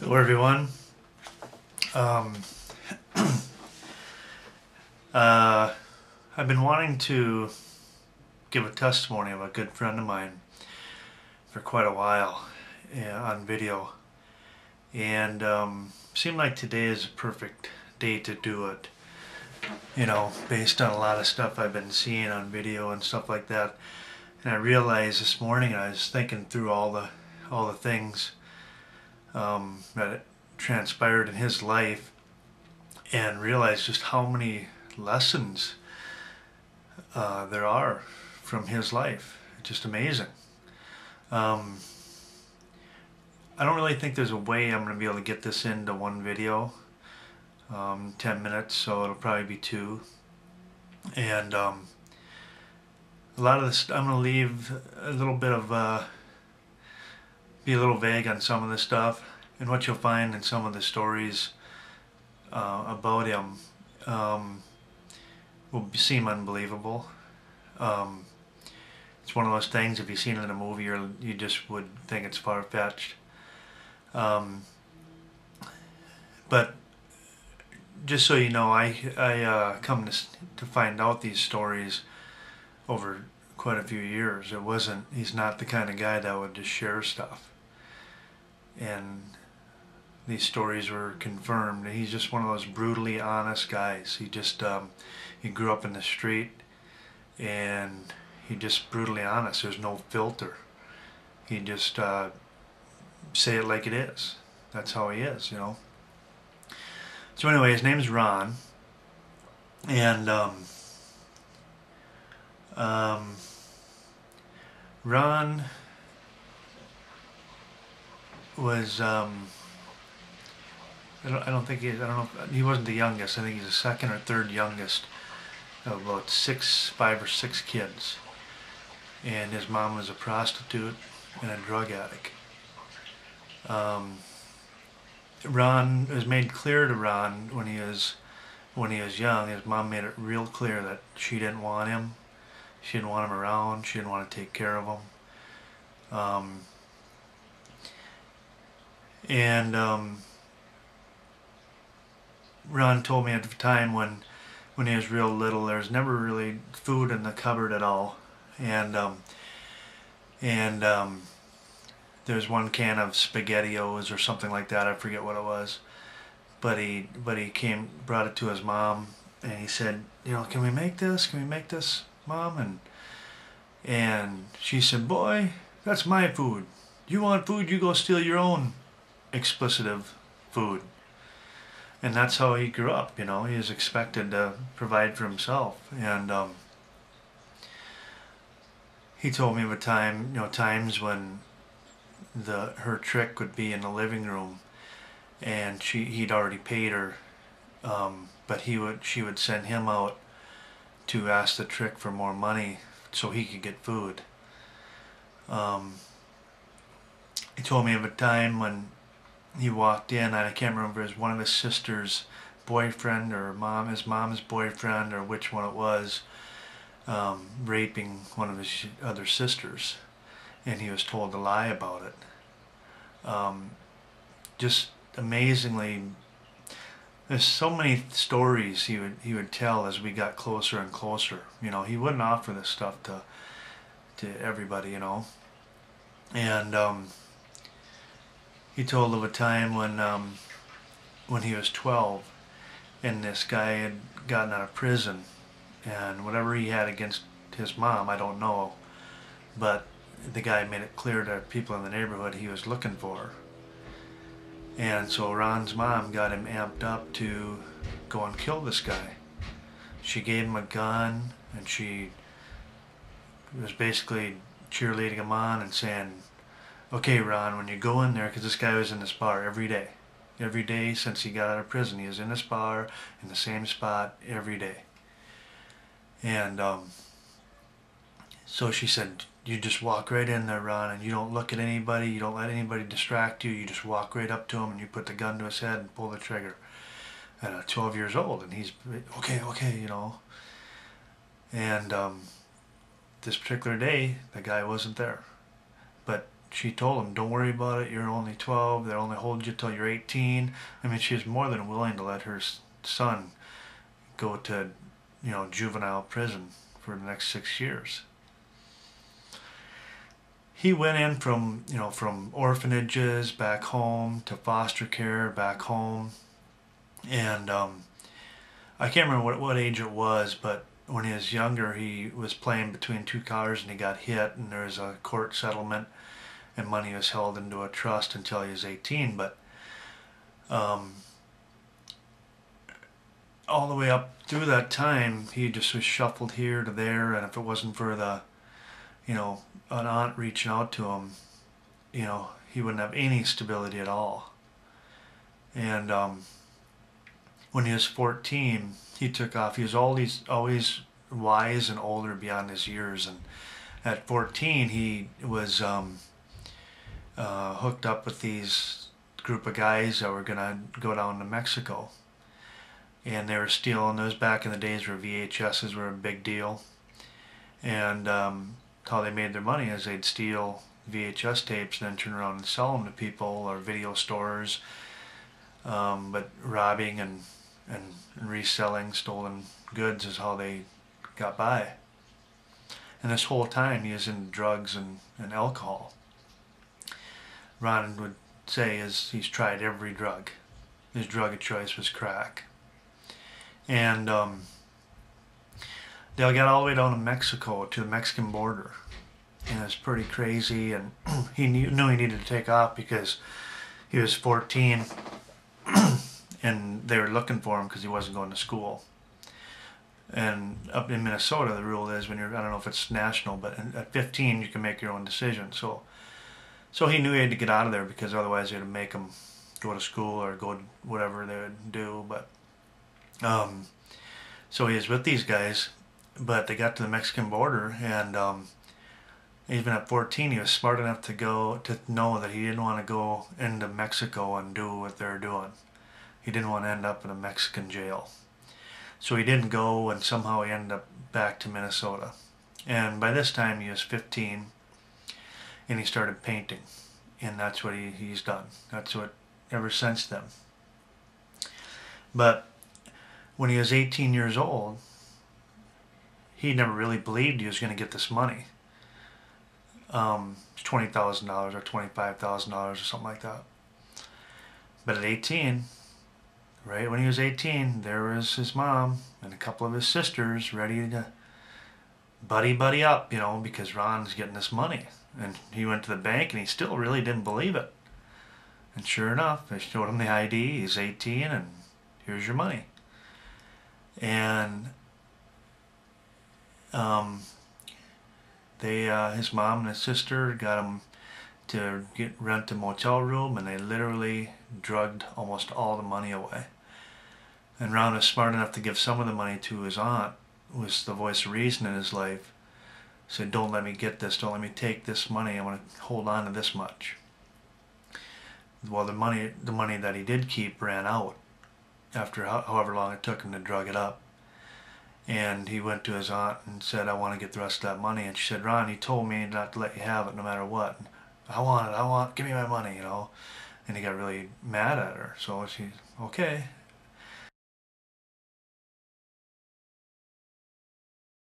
Hello everyone. Um, I've been wanting to give a testimony of a good friend of mine for quite a while on video, and seemed like today is a perfect day to do it, you know, based on a lot of stuff I've been seeing on video and stuff like that. And I realized this morning, I was thinking through all the things that transpired in his life, and realized just how many lessons there are from his life. It's just amazing. I don't really think there's a way I'm going to be able to get this into one video, 10 minutes, so it'll probably be two. And a lot of this, I'm going to leave a little bit of, be a little vague on some of the stuff. And what you'll find in some of the stories about him will seem unbelievable. It's one of those things, if you've seen it in a movie, you just would think it's far-fetched. But just so you know, I come to find out these stories over quite a few years. He's not the kind of guy that would just share stuff. And these stories were confirmed. He's just one of those brutally honest guys. He just he grew up in the street, and he's just brutally honest. There's no filter. He just say it like it is. That's how he is, you know. So anyway, his name's Ron, and Ron was I don't know if, he wasn't the youngest. I think he's the second or third youngest of about 5 or 6 kids. And his mom was a prostitute and a drug addict. Ron, it was made clear to Ron when he was young. His mom made it real clear that she didn't want him. She didn't want him around. She didn't want to take care of him. Ron told me at the time when he was real little, there was never really food in the cupboard at all, and there's one can of SpaghettiOs or something like that. I forget what it was, but he brought it to his mom, and he said, you know, can we make this? Can we make this, Mom? And she said, boy, that's my food. You want food? You go steal your own explicitive food. And that's how he grew up, you know. He was expected to provide for himself. And he told me of a time, you know, times when her trick would be in the living room, and he'd already paid her, but she would send him out to ask the trick for more money so he could get food. He told me of a time when he walked in, and I can't remember, it was one of his sister's boyfriend or his mom's boyfriend, or which one it was, raping one of his other sisters, and he was told to lie about it. Just amazingly, there's so many stories he would tell as we got closer and closer. You know, he wouldn't offer this stuff to everybody, you know. And he told of a time when he was 12, and this guy had gotten out of prison, and whatever he had against his mom, I don't know, but the guy made it clear to people in the neighborhood he was looking for her. And so Ron's mom got him amped up to go and kill this guy. She gave him a gun, and she was basically cheerleading him on and saying, okay, Ron, when you go in there, because this guy was in this bar every day. Every day since he got out of prison, he was in this bar, in the same spot, every day. And so she said, you just walk right in there, Ron, and you don't look at anybody, you don't let anybody distract you, you just walk right up to him, and you put the gun to his head and pull the trigger. At 12 years old, and he's, okay, you know. And this particular day, the guy wasn't there. But she told him, don't worry about it, you're only 12, they'll only hold you till you're 18. I mean, she was more than willing to let her son go to, juvenile prison for the next 6 years. He went in from orphanages back home to foster care back home. And I can't remember what age it was, but when he was younger, he was playing between two cars and he got hit, and there was a court settlement, and money was held into a trust until he was 18. But all the way up through that time, he just was shuffled here to there, and if it wasn't for the, an aunt reaching out to him, he wouldn't have any stability at all. And when he was 14, he took off. He was always wise and older beyond his years, and at 14 he was hooked up with these group of guys that were gonna go down to Mexico, and they were stealing. It was back in the days where VHSs were a big deal, and how they made their money is they'd steal VHS tapes and then turn around and sell them to people or video stores, but robbing and reselling stolen goods is how they got by. And this whole time he was in drugs and alcohol. Ron would say he's tried every drug. His drug of choice was crack. And they got all the way down to Mexico, to the Mexican border. And it was pretty crazy, and he knew he needed to take off because he was 14 and they were looking for him because he wasn't going to school. And up in Minnesota, the rule is when I don't know if it's national, but at 15 you can make your own decision. So he knew he had to get out of there because otherwise they would make him go to school or go whatever they would do. But so he was with these guys, but they got to the Mexican border, and even at 14 he was smart enough to know that he didn't want to go into Mexico and do what they're doing. He didn't want to end up in a Mexican jail. So he didn't go, and somehow he ended up back to Minnesota. And by this time he was 15, and he started painting. And that's what he's done. That's what ever since then. But when he was 18 years old, he never really believed he was going to get this money. $20,000 or $25,000 or something like that. But at 18, right when he was 18, there was his mom and a couple of his sisters ready to buddy up, because Ron's getting this money. And he went to the bank and he still really didn't believe it. And sure enough, they showed him the ID, he's 18, and here's your money. And his mom and his sister got him to rent a motel room, and they literally drugged almost all the money away. And Ron was smart enough to give some of the money to his aunt, who was the voice of reason in his life. He said, don't let me get this, don't let me take this money, I want to hold on to this much. Well, the money that he did keep ran out after however long it took him to drug it up. And he went to his aunt and said, I want to get the rest of that money. And she said, Ron, he told me not to let you have it no matter what. I want, give me my money, And he got really mad at her. So she's, okay.